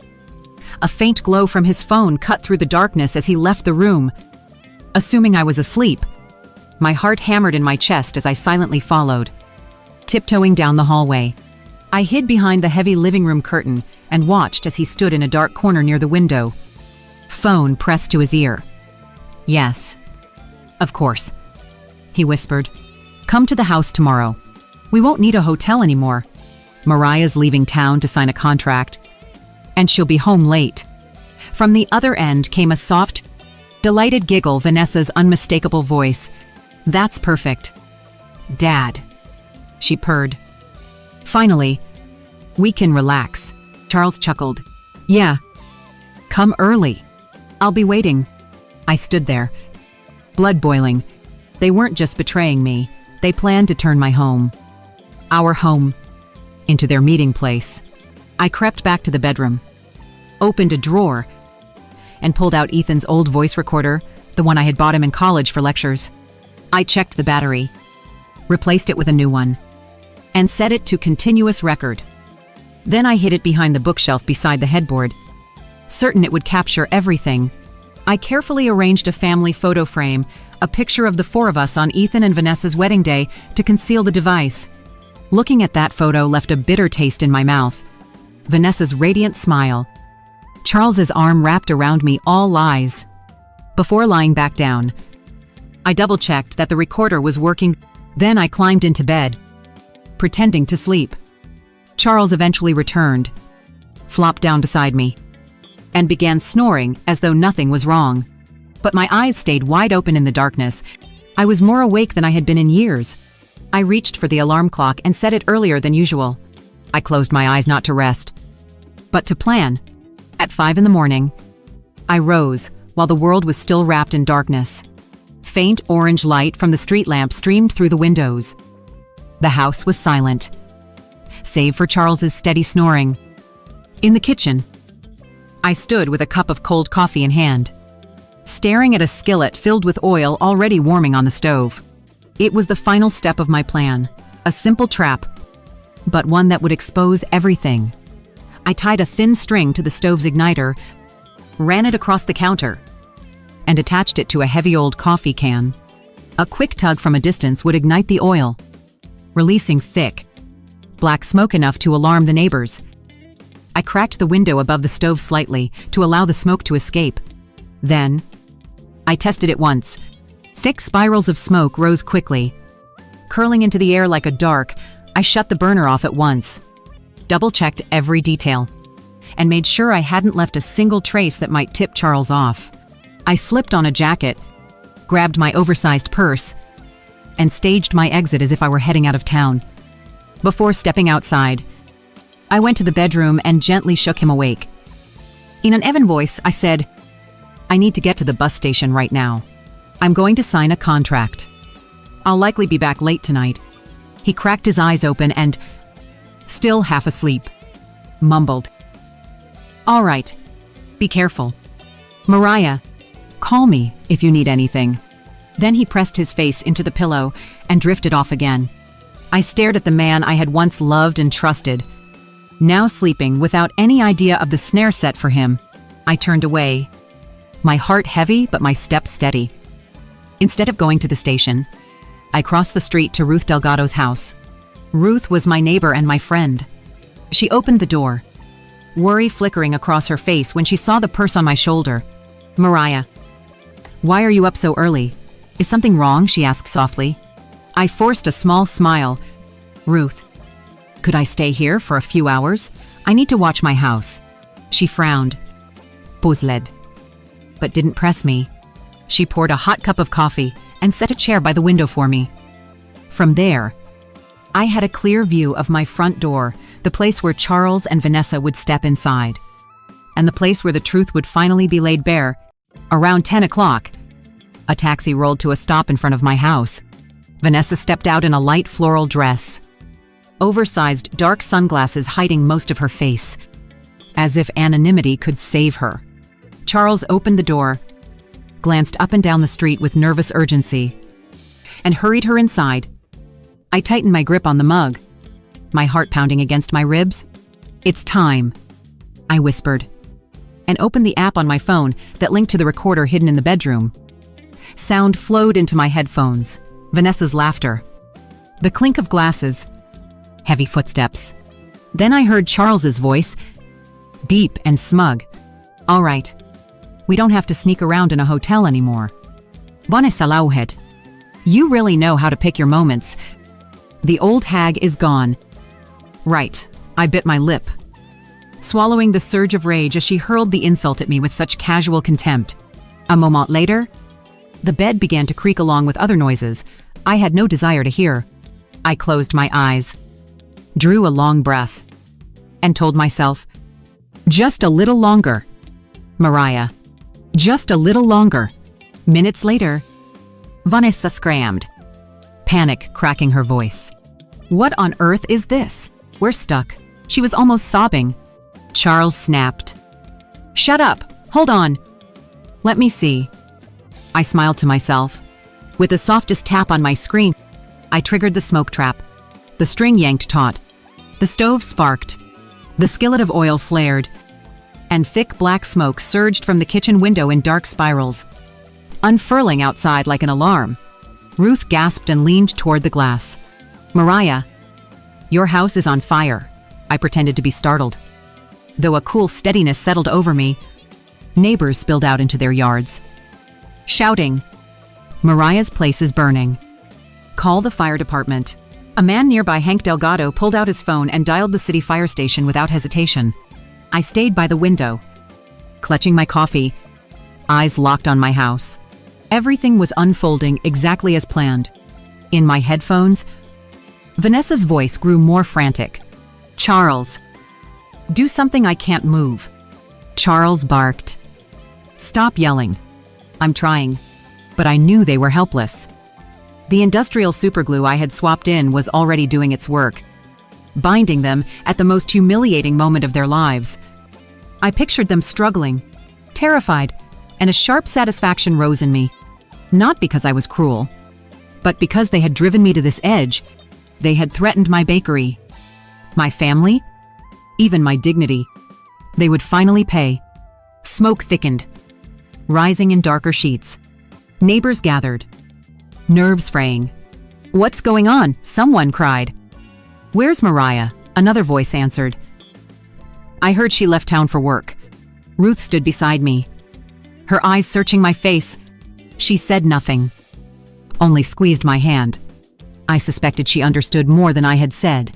A faint glow from his phone cut through the darkness as he left the room. Assuming I was asleep, my heart hammered in my chest as I silently followed. Tiptoeing down the hallway, I hid behind the heavy living room curtain and watched as he stood in a dark corner near the window, phone pressed to his ear. "Yes, of course," he whispered. "Come to the house tomorrow. We won't need a hotel anymore. Mariah's leaving town to sign a contract, and she'll be home late." From the other end came a soft, delighted giggle, Vanessa's unmistakable voice. "That's perfect. Dad," she purred. "Finally, we can relax." Charles chuckled. "Yeah. Come early. I'll be waiting." I stood there, blood boiling. They weren't just betraying me. They planned to turn my home, our home, into their meeting place. I crept back to the bedroom, opened a drawer, and pulled out Ethan's old voice recorder, the one I had bought him in college for lectures. I checked the battery, replaced it with a new one, and set it to continuous record. Then I hid it behind the bookshelf beside the headboard, certain it would capture everything. I carefully arranged a family photo frame, a picture of the four of us on Ethan and Vanessa's wedding day, to conceal the device. Looking at that photo left a bitter taste in my mouth. Vanessa's radiant smile, Charles's arm wrapped around me, all lies. Before lying back down, I double-checked that the recorder was working. Then I climbed into bed, pretending to sleep. Charles eventually returned, flopped down beside me, and began snoring as though nothing was wrong. But my eyes stayed wide open in the darkness. I was more awake than I had been in years. I reached for the alarm clock and set it earlier than usual. I closed my eyes not to rest, but to plan. At 5 a.m, I rose while the world was still wrapped in darkness. Faint orange light from the street lamp streamed through the windows. The house was silent, save for Charles's steady snoring. In the kitchen, I stood with a cup of cold coffee in hand, staring at a skillet filled with oil already warming on the stove. It was the final step of my plan, a simple trap, but one that would expose everything. I tied a thin string to the stove's igniter, ran it across the counter, and attached it to a heavy old coffee can. A quick tug from a distance would ignite the oil, releasing thick, black smoke enough to alarm the neighbors. I cracked the window above the stove slightly to allow the smoke to escape. Then, I tested it once. Thick spirals of smoke rose quickly. Curling into the air like a dart, I shut the burner off at once, double-checked every detail, and made sure I hadn't left a single trace that might tip Charles off. I slipped on a jacket, grabbed my oversized purse, and staged my exit as if I were heading out of town. Before stepping outside, I went to the bedroom and gently shook him awake. In an even voice, I said, "I need to get to the bus station right now. I'm going to sign a contract. I'll likely be back late tonight." He cracked his eyes open and, still half asleep, mumbled, "All right, be careful. Mariah, call me if you need anything." Then he pressed his face into the pillow and drifted off again. I stared at the man I had once loved and trusted. Now sleeping without any idea of the snare set for him, I turned away, my heart heavy but my steps steady. Instead of going to the station, I crossed the street to Ruth Delgado's house. Ruth was my neighbor and my friend. She opened the door, worry flickering across her face when she saw the purse on my shoulder. "Mariah, why are you up so early? Is something wrong?" she asked softly. I forced a small smile. "Ruth, could I stay here for a few hours? I need to watch my house." She frowned. "Porchlight," but didn't press me. She poured a hot cup of coffee and set a chair by the window for me. From there, I had a clear view of my front door, the place where Charles and Vanessa would step inside, and the place where the truth would finally be laid bare. Around 10 o'clock, a taxi rolled to a stop in front of my house. Vanessa stepped out in a light floral dress, oversized dark sunglasses hiding most of her face, as if anonymity could save her. Charles opened the door, glanced up and down the street with nervous urgency, and hurried her inside. I tightened my grip on the mug, my heart pounding against my ribs. "It's time," I whispered, and opened the app on my phone that linked to the recorder hidden in the bedroom. Sound flowed into my headphones. Vanessa's laughter, the clink of glasses, heavy footsteps. Then I heard Charles's voice, deep and smug. "All right, we don't have to sneak around in a hotel anymore. Vanessa Lauhead, you really know how to pick your moments. The old hag is gone." "Right," I bit my lip, swallowing the surge of rage as she hurled the insult at me with such casual contempt. A moment later, the bed began to creak along with other noises I had no desire to hear. I closed my eyes, drew a long breath, and told myself, "Just a little longer, Mariah. Just a little longer." Minutes later, Vanessa screamed, panic cracking her voice. "What on earth is this? We're stuck." She was almost sobbing. Charles snapped, "Shut up! Hold on. Let me see." I smiled to myself. With the softest tap on my screen, I triggered the smoke trap. The string yanked taut. The stove sparked. The skillet of oil flared, and thick black smoke surged from the kitchen window in dark spirals, unfurling outside like an alarm. Ruth gasped and leaned toward the glass. "Mariah, your house is on fire." I pretended to be startled. Though a cool steadiness settled over me, neighbors spilled out into their yards, shouting, "Mariah's place is burning. Call the fire department." A man nearby, Hank Delgado, pulled out his phone and dialed the city fire station without hesitation. I stayed by the window, clutching my coffee, eyes locked on my house. Everything was unfolding exactly as planned. In my headphones, Vanessa's voice grew more frantic. "Charles, do something, I can't move." Charles barked. "Stop yelling." "I'm trying," but I knew they were helpless. The industrial superglue I had swapped in was already doing its work, binding them at the most humiliating moment of their lives. I pictured them struggling, terrified, and a sharp satisfaction rose in me. Not because I was cruel, but because they had driven me to this edge. They had threatened my bakery, my family, even my dignity. They would finally pay. Smoke thickened, rising in darker sheets. Neighbors gathered, nerves fraying. "What's going on?" someone cried. "Where's Mariah?" another voice answered. I heard she left town for work. Ruth stood beside me, her eyes searching my face. She said nothing, only squeezed my hand. I suspected she understood more than I had said.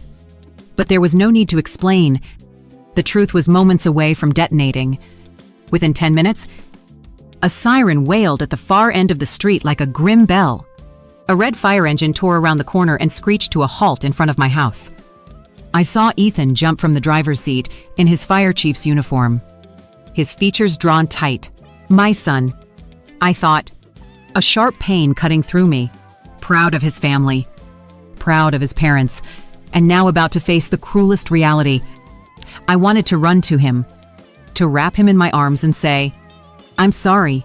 But there was no need to explain. The truth was moments away from detonating. Within 10 minutes, a siren wailed at the far end of the street like a grim bell. A red fire engine tore around the corner and screeched to a halt in front of my house. I saw Ethan jump from the driver's seat in his fire chief's uniform, his features drawn tight. My son, I thought, a sharp pain cutting through me. Proud of his family, proud of his parents, and now about to face the cruelest reality. I wanted to run to him, to wrap him in my arms and say, "I'm sorry,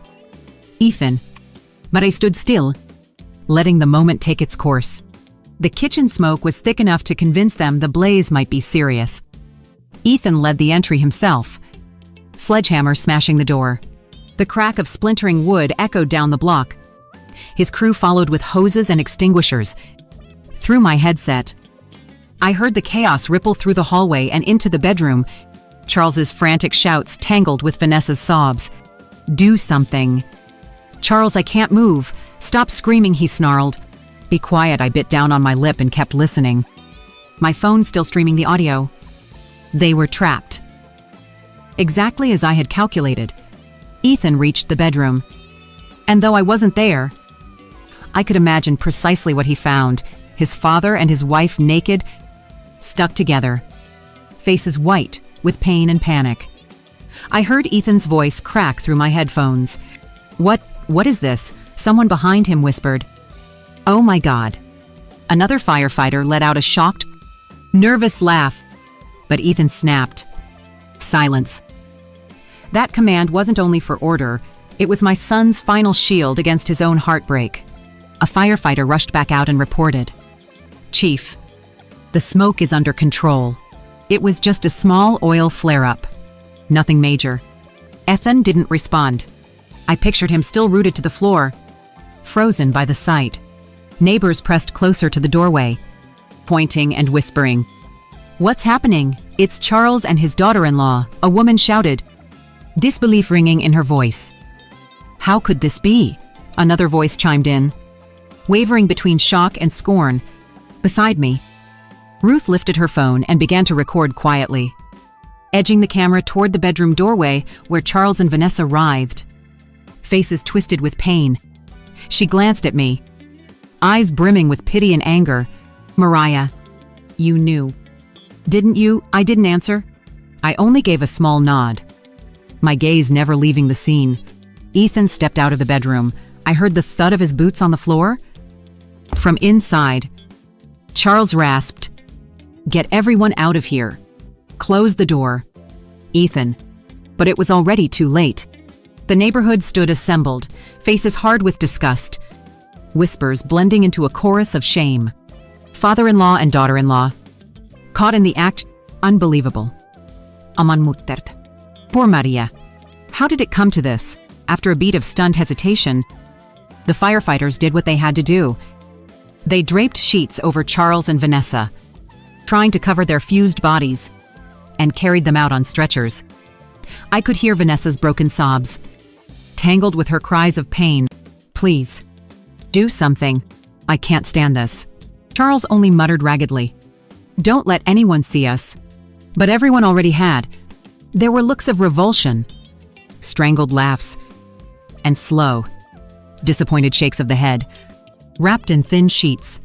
Ethan." But I stood still, letting the moment take its course. The kitchen smoke was thick enough to convince them the blaze might be serious. Ethan led the entry himself, sledgehammer smashing the door. The crack of splintering wood echoed down the block. His crew followed with hoses and extinguishers. Through my headset, I heard the chaos ripple through the hallway and into the bedroom. Charles's frantic shouts tangled with Vanessa's sobs. "Do something. Charles, I can't move. Stop screaming," he snarled. "Be quiet," I bit down on my lip and kept listening. My phone still streaming the audio. They were trapped. Exactly as I had calculated, Ethan reached the bedroom. And though I wasn't there, I could imagine precisely what he found. His father and his wife naked, stuck together, faces white with pain and panic. I heard Ethan's voice crack through my headphones. What is this?" Someone behind him whispered. "Oh my God." Another firefighter let out a shocked, nervous laugh, but Ethan snapped. "Silence." That command wasn't only for order, it was my son's final shield against his own heartbreak. A firefighter rushed back out and reported, "Chief, the smoke is under control. It was just a small oil flare-up. Nothing major." Ethan didn't respond. I pictured him still rooted to the floor, frozen by the sight. Neighbors pressed closer to the doorway, pointing and whispering. "What's happening? It's Charles and his daughter-in-law," a woman shouted, disbelief ringing in her voice. "How could this be?" Another voice chimed in, wavering between shock and scorn. Beside me, Ruth lifted her phone and began to record quietly, edging the camera toward the bedroom doorway where Charles and Vanessa writhed, faces twisted with pain. She glanced at me, eyes brimming with pity and anger. "Mariah, you knew, didn't you?" I didn't answer. I only gave a small nod, my gaze never leaving the scene. Ethan stepped out of the bedroom. I heard the thud of his boots on the floor. From inside, Charles rasped, "Get everyone out of here. Close the door." "Ethan." But it was already too late. The neighborhood stood assembled, faces hard with disgust, whispers blending into a chorus of shame. Father-in-law and daughter-in-law, caught in the act. Unbelievable. Aman muttert. Poor Maria. How did it come to this? After a beat of stunned hesitation, the firefighters did what they had to do. They draped sheets over Charles and Vanessa, trying to cover their fused bodies, and carried them out on stretchers. I could hear Vanessa's broken sobs, tangled with her cries of pain. "Please, do something. I can't stand this." Charles only muttered raggedly, "Don't let anyone see us." But everyone already had. There were looks of revulsion, strangled laughs, and slow, disappointed shakes of the head, wrapped in thin sheets.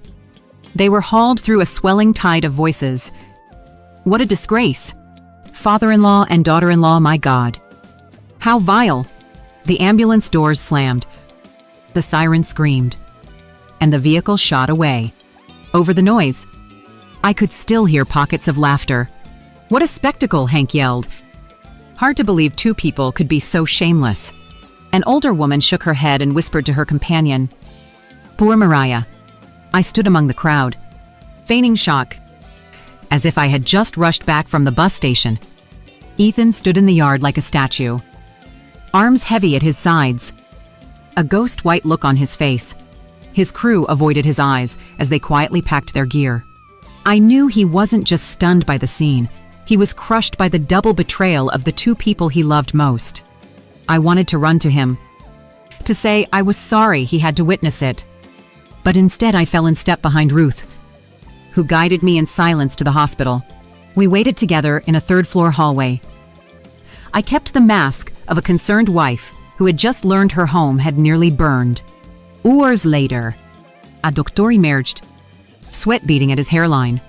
They were hauled through a swelling tide of voices. What a disgrace. Father-in-law and daughter-in-law, my God. How vile. The ambulance doors slammed. The siren screamed. And the vehicle shot away. Over the noise, I could still hear pockets of laughter. "What a spectacle," Hank yelled. Hard to believe two people could be so shameless. An older woman shook her head and whispered to her companion, "Poor Mariah." I stood among the crowd, feigning shock, as if I had just rushed back from the bus station. Ethan stood in the yard like a statue, arms heavy at his sides, a ghost white look on his face. His crew avoided his eyes as they quietly packed their gear. I knew he wasn't just stunned by the scene. He was crushed by the double betrayal of the two people he loved most. I wanted to run to him, to say I was sorry he had to witness it. But instead I fell in step behind Ruth, who guided me in silence to the hospital. We waited together in a third-floor hallway. I kept the mask of a concerned wife who had just learned her home had nearly burned. Hours later, a doctor emerged, sweat beading at his hairline.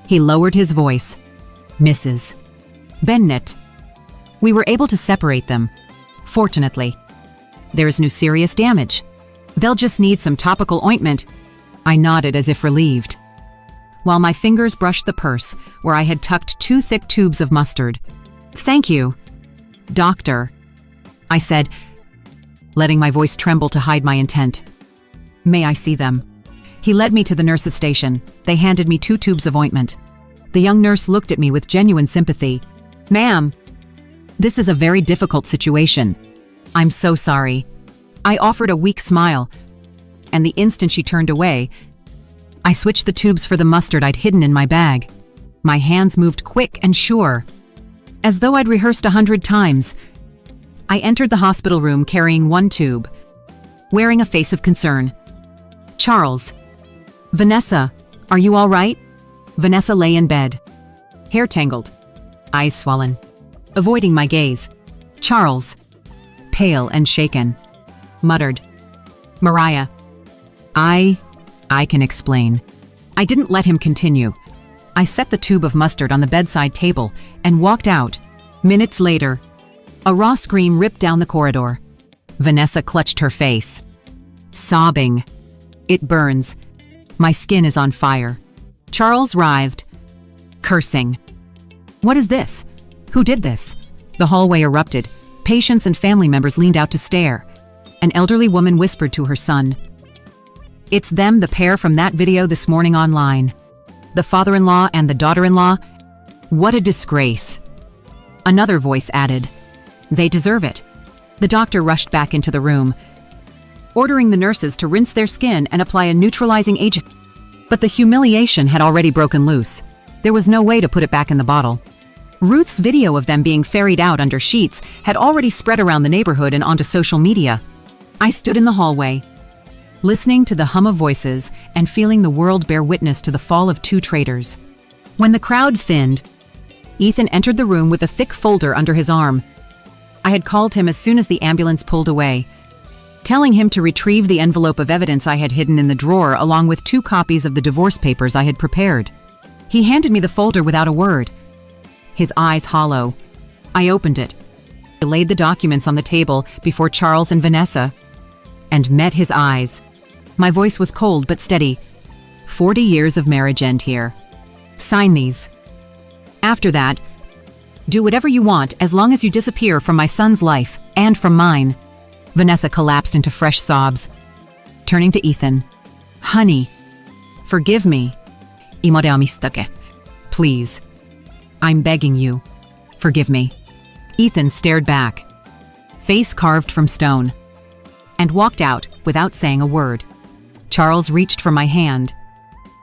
He lowered his voice. Mrs. Bennett. We were able to separate them, fortunately. There's no serious damage. They'll just need some topical ointment. I nodded as if relieved, while my fingers brushed the purse where I had tucked 2 thick tubes of mustard. Thank you, doctor, I said, letting my voice tremble to hide my intent. May I see them? He led me to the nurse's station. They handed me 2 tubes of ointment. The young nurse looked at me with genuine sympathy. Ma'am, this is a very difficult situation. I'm so sorry. I offered a weak smile, and the instant she turned away, I switched the tubes for the mustard I'd hidden in my bag. My hands moved quick and sure, as though I'd rehearsed 100 times. I entered the hospital room carrying 1 tube, wearing a face of concern. Charles. Vanessa, are you all right? Vanessa lay in bed, hair tangled, eyes swollen, avoiding my gaze. Charles, pale and shaken, muttered, Mariah. I can explain. I didn't let him continue. I set the tube of mustard on the bedside table and walked out. Minutes later, a raw scream ripped down the corridor. Vanessa clutched her face, sobbing. It burns. My skin is on fire. Charles writhed, cursing. What is this? Who did this? The hallway erupted. Patients and family members leaned out to stare. An elderly woman whispered to her son, It's them, the pair from that video this morning online. The father-in-law and the daughter-in-law. What a disgrace. Another voice added, They deserve it. The doctor rushed back into the room, ordering the nurses to rinse their skin and apply a neutralizing agent. But the humiliation had already broken loose. There was no way to put it back in the bottle. Ruth's video of them being ferried out under sheets had already spread around the neighborhood and onto social media. I stood in the hallway, listening to the hum of voices and feeling the world bear witness to the fall of 2 traitors. When the crowd thinned, Ethan entered the room with a thick folder under his arm. I had called him as soon as the ambulance pulled away, telling him to retrieve the envelope of evidence I had hidden in the drawer along with 2 copies of the divorce papers I had prepared. He handed me the folder without a word, his eyes hollow. I opened it, laid the documents on the table before Charles and Vanessa, and met his eyes. My voice was cold but steady. 40 years of marriage end here. Sign these. After that, do whatever you want as long as you disappear from my son's life and from mine. Vanessa collapsed into fresh sobs, turning to Ethan. Honey, forgive me. Please. I'm begging you. Forgive me. Ethan stared back, face carved from stone, and walked out without saying a word. Charles reached for my hand,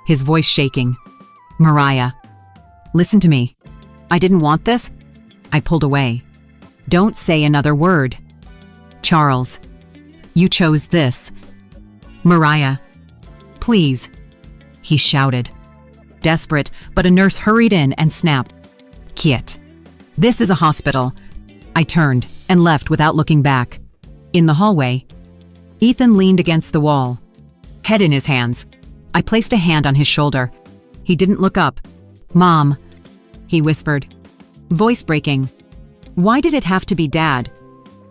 his voice shaking. Mariah, listen to me. I didn't want this. I pulled away. Don't say another word. Charles, you chose this. Mariah, please, he shouted. Desperate, but a nurse hurried in and snapped. Quiet. This is a hospital. I turned and left without looking back. In the hallway, Ethan leaned against the wall, head in his hands. I placed a hand on his shoulder. He didn't look up. Mom, he whispered, voice breaking. Why did it have to be Dad?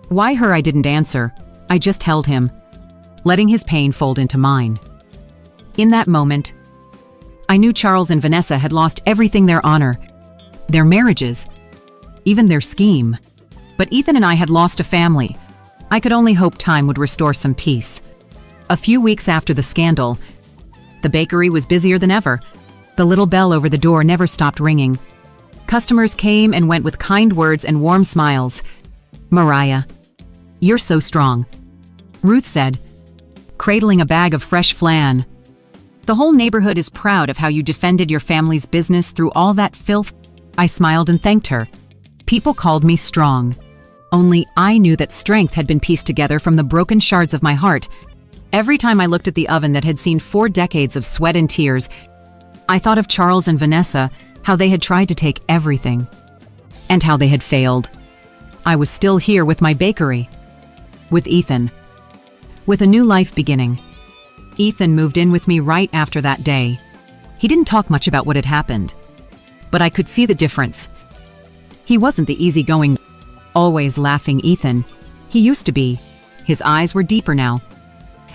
Why her? I didn't answer. I just held him, letting his pain fold into mine. In that moment, I knew Charles and Vanessa had lost everything: their honor, their marriages, even their scheme. But Ethan and I had lost a family. I could only hope time would restore some peace. A few weeks after the scandal, the bakery was busier than ever. The little bell over the door never stopped ringing. Customers came and went with kind words and warm smiles. Mariah, you're so strong, Ruth said, cradling a bag of fresh flan. The whole neighborhood is proud of how you defended your family's business through all that filth. I smiled and thanked her. People called me strong. Only I knew that strength had been pieced together from the broken shards of my heart. Every time I looked at the oven that had seen 4 decades of sweat and tears, I thought of Charles and Vanessa, how they had tried to take everything, and how they had failed. I was still here with my bakery, with Ethan, with a new life beginning. Ethan moved in with me right after that day. He didn't talk much about what had happened, but I could see the difference. He wasn't the easygoing, always laughing Ethan he used to be. His eyes were deeper now,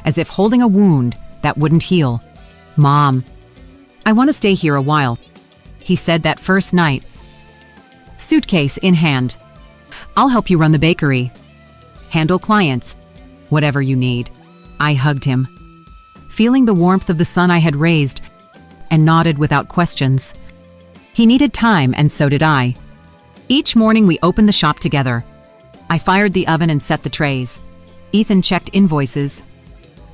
as if holding a wound that wouldn't heal. "Mom, I want to stay here a while," he said that first night, suitcase in hand. "I'll help you run the bakery, handle clients, whatever you need." I hugged him, feeling the warmth of the son I had raised, and nodded without questions. He needed time, and so did I. Each morning we opened the shop together. I fired the oven and set the trays. Ethan checked invoices,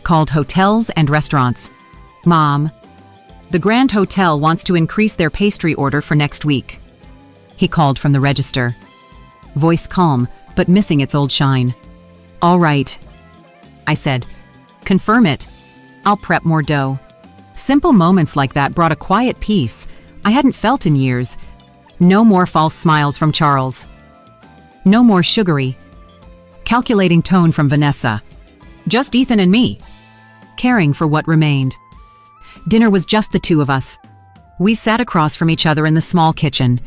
called hotels and restaurants. "Mom, the Grand Hotel wants to increase their pastry order for next week." He called from the register, voice calm but missing its old shine. "All right," I said. "Confirm it. I'll prep more dough." Simple moments like that brought a quiet peace I hadn't felt in years. No more false smiles from Charles. No more sugary, calculating tone from Vanessa. Just Ethan and me, caring for what remained. Dinner was just the two of us. We sat across from each other in the small kitchen,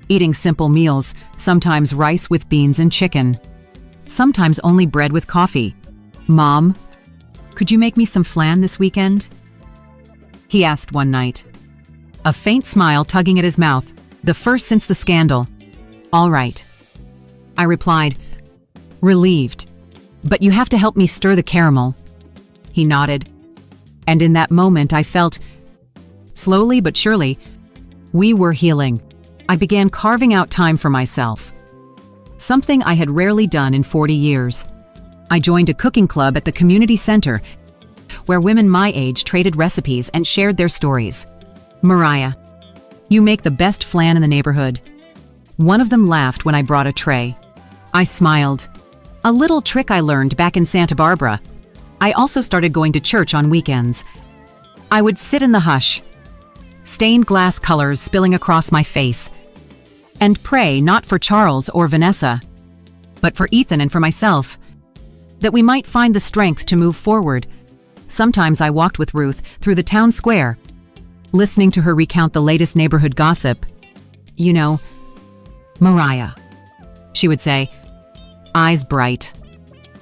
eating simple meals, sometimes rice with beans and chicken, sometimes only bread with coffee. "Mom, could you make me some flan this weekend?" he asked one night, a faint smile tugging at his mouth, the first since the scandal. "All right," I replied, relieved. "But you have to help me stir the caramel." He nodded, and in that moment I felt, slowly but surely, we were healing. I began carving out time for myself, something I had rarely done in 40 years. I joined a cooking club at the community center, where women my age traded recipes and shared their stories. "Mariah, you make the best flan in the neighborhood." One of them laughed when I brought a tray. I smiled. A little trick I learned back in Santa Barbara. I also started going to church on weekends. I would sit in the hush, stained glass colors spilling across my face, and pray not for Charles or Vanessa, but for Ethan and for myself, that we might find the strength to move forward. Sometimes I walked with Ruth through the town square, listening to her recount the latest neighborhood gossip. "You know, Mariah," she would say, eyes bright,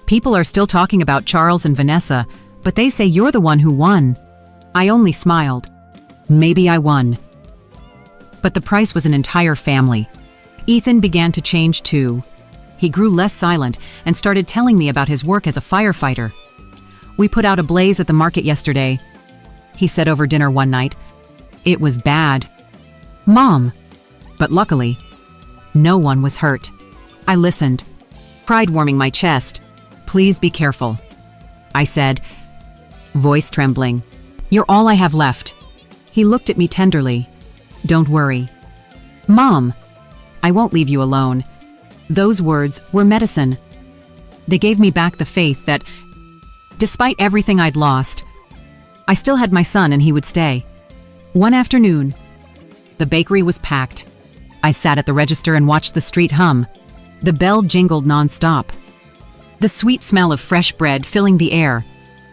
"people are still talking about Charles and Vanessa, but they say you're the one who won." I only smiled. Maybe I won. But the price was an entire family. Ethan began to change too. He grew less silent and started telling me about his work as a firefighter. "We put out a blaze at the market yesterday," he said over dinner one night. "It was bad, Mom, but luckily, no one was hurt." I listened, pride warming my chest. "Please be careful," I said, voice trembling. "You're all I have left." He looked at me tenderly. "Don't worry, Mom, I won't leave you alone." Those words were medicine. They gave me back the faith that, despite everything I'd lost, I still had my son and he would stay. One afternoon, the bakery was packed. I sat at the register and watched the street hum. The bell jingled nonstop, the sweet smell of fresh bread filling the air.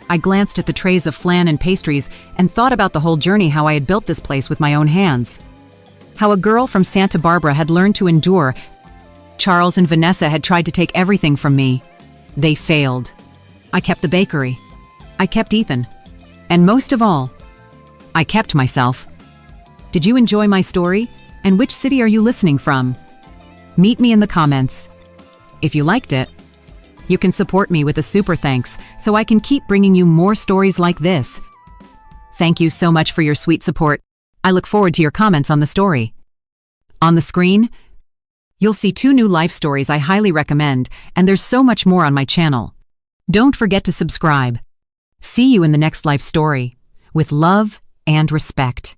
I glanced at the trays of flan and pastries and thought about the whole journey, how I had built this place with my own hands. How a girl from Santa Barbara had learned to endure. Charles and Vanessa had tried to take everything from me. They failed. I kept the bakery. I kept Ethan. And most of all, I kept myself. Did you enjoy my story? And which city are you listening from? Meet me in the comments. If you liked it, you can support me with a super thanks so I can keep bringing you more stories like this. Thank you so much for your sweet support. I look forward to your comments on the story. On the screen, you'll see 2 new life stories I highly recommend, and there's so much more on my channel. Don't forget to subscribe. See you in the next life story, with love and respect.